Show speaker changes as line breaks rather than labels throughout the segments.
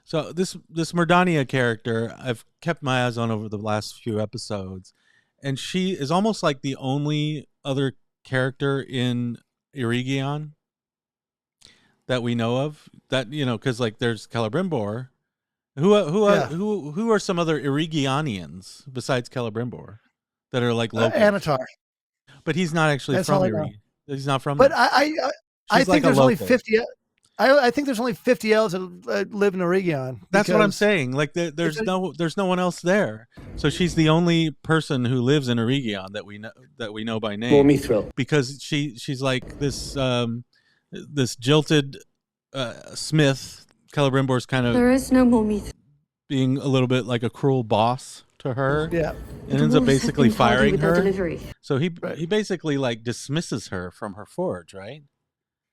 So this Mirdania character, I've kept my eyes on over the last few episodes, and she is almost like the only other character in Eregion that we know of. That because like there's Celebrimbor. Who are some other Eregionians besides Celebrimbor that are like local?
Anatar.
But he's not actually from Eregion. He's not from.
But
there.
I think there's only 50. I think there's only 50 elves that live in Eregion.
That's what I'm saying. Like there's no one else there. So she's the only person who lives in Eregion that we know by name.
Mithril.
Because she's like this this jilted smith. Celebrimbor's kind of
there is no more Mithril.
Being a little bit like a cruel boss to her.
Yeah.
And ends up basically firing her.
Delivery.
So he basically like dismisses her from her forge, right?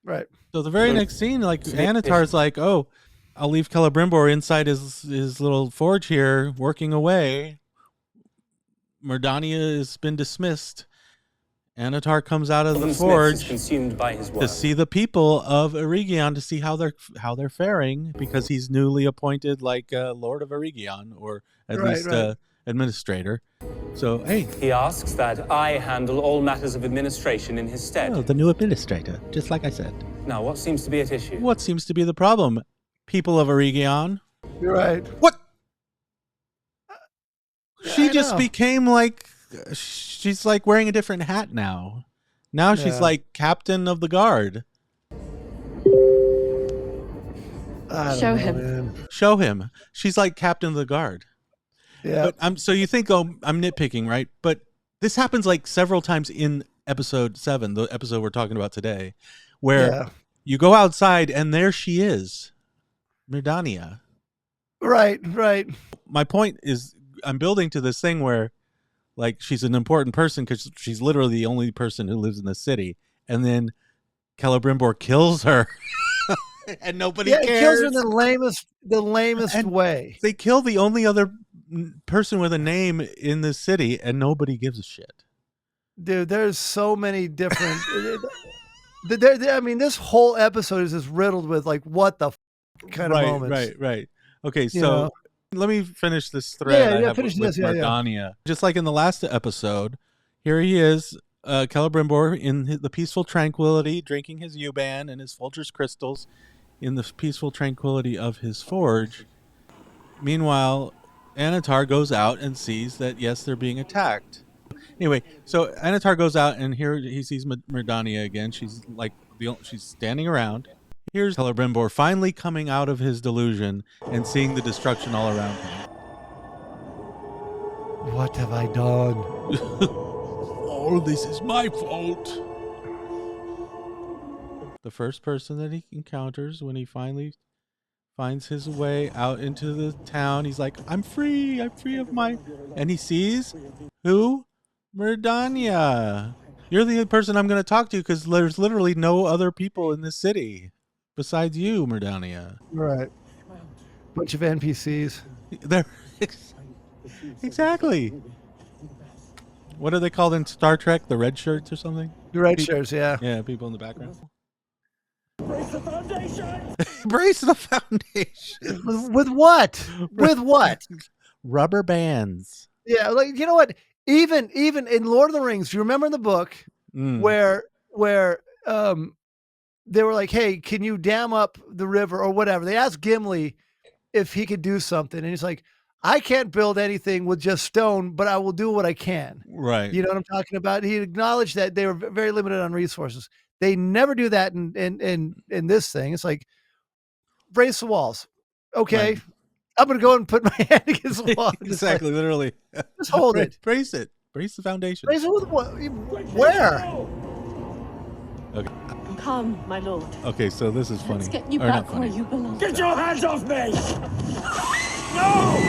Right.
So the very next scene, like Anatar's like, "Oh, I'll leave Celebrimbor inside his little forge here, working away. Mirdania has been dismissed." Anatar comes out of the forge
consumed by his
to see the people of Eregion, to see how they're faring, because he's newly appointed like Lord of Eregion, or at least administrator. So hey,
he asks that I handle all matters of administration in his stead.
Oh, the new administrator, just like I said.
Now, what seems to be at issue?
What seems to be the problem? People of Eregion.
You're right.
What?
Yeah,
She just became like, she's like wearing a different hat now. Now she's like captain of the guard.
Show him.
Show him. She's like captain of the guard.
Yeah.
But so you think, I'm nitpicking, right? But this happens like several times in episode 7, the episode we're talking about today, where you go outside and there she is, Mirdania.
Right, right.
My point is, I'm building to this thing where, like, she's an important person because she's literally the only person who lives in the city, and then Celebrimbor kills her, and nobody cares.
He kills her in the lamest way.
They kill the only other person with a name in the city, and nobody gives a shit.
Dude, there's so many different. I mean, this whole episode is just riddled with like what the kind of moments.
Right. Okay, so let me finish this thread. I have with Mirdania. Just like in the last episode, here he is, Celebrimbor in the peaceful tranquility, drinking his Yuban and his Folgers crystals in the peaceful tranquility of his forge. Meanwhile, Anatar goes out and sees that, yes, they're being attacked. Anyway, so Anatar goes out, and here he sees Mirdania again. She's like, she's standing around. Here's Celebrimbor finally coming out of his delusion and seeing the destruction all around him.
What have I done?
All this is my fault. The first person that he encounters when he finally finds his way out into the town, he's like, I'm free of my... And he sees who? Mirdania. You're the only person I'm going to talk to because there's literally no other people in this city besides you, Mirdania.
Right. Bunch of NPCs.
They're exactly. What are they called in Star Trek? The red shirts or something?
The red shirts, yeah.
Yeah, people in the background.
Brace the foundation!
Brace the foundation.
With what? With what?
Rubber bands.
Yeah, like, you know what? Even in Lord of the Rings, you remember in the book where they were like, hey, can you dam up the river or whatever? They asked Gimli if he could do something. And he's like, I can't build anything with just stone, but I will do what I can.
Right.
You know what I'm talking about? He acknowledged that they were very limited on resources. They never do that in this thing. It's like, brace the walls. Okay. Right. I'm going to go and put my hand against the wall.
Exactly. Like, literally.
Just hold it.
Brace it. Brace the foundation.
Brace it with what? Where?
Okay.
Come, my lord.
Okay, so this is funny.
Let's get you back where you belong.
Get your hands off me! No!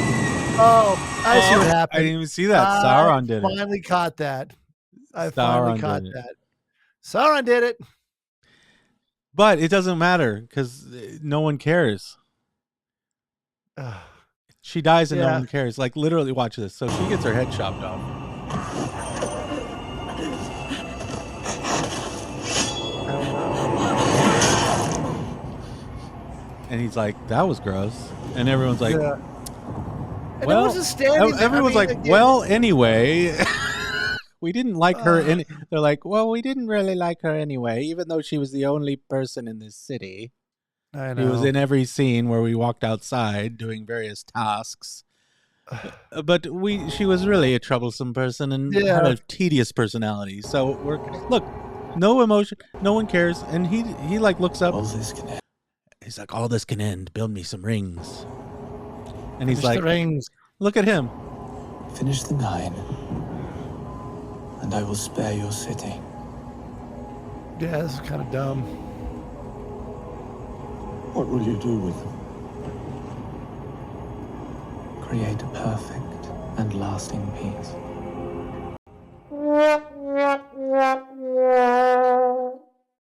Oh, I see what happened.
I didn't even see that. Sauron did it.
I finally caught that. Sauron did it.
But it doesn't matter because no one cares. She dies and no one cares. Like, literally, watch this. So she gets her head chopped off. And he's like, that was gross. And everyone's like,
yeah. And
well, everyone's well, anyway, we didn't like her. They're like, well, we didn't really like her anyway, even though she was the only person in this city.
I know.
He was in every scene where we walked outside doing various tasks. But she was really a troublesome person and had a tedious personality. So look, no emotion, no one cares. And he like looks up. He's like, all this can end. Build me some rings. And he's like,
rings.
Look at him.
Finish the 9, and I will spare your city.
Yeah, this is kind of dumb.
What will you do with them? Create a perfect and lasting peace.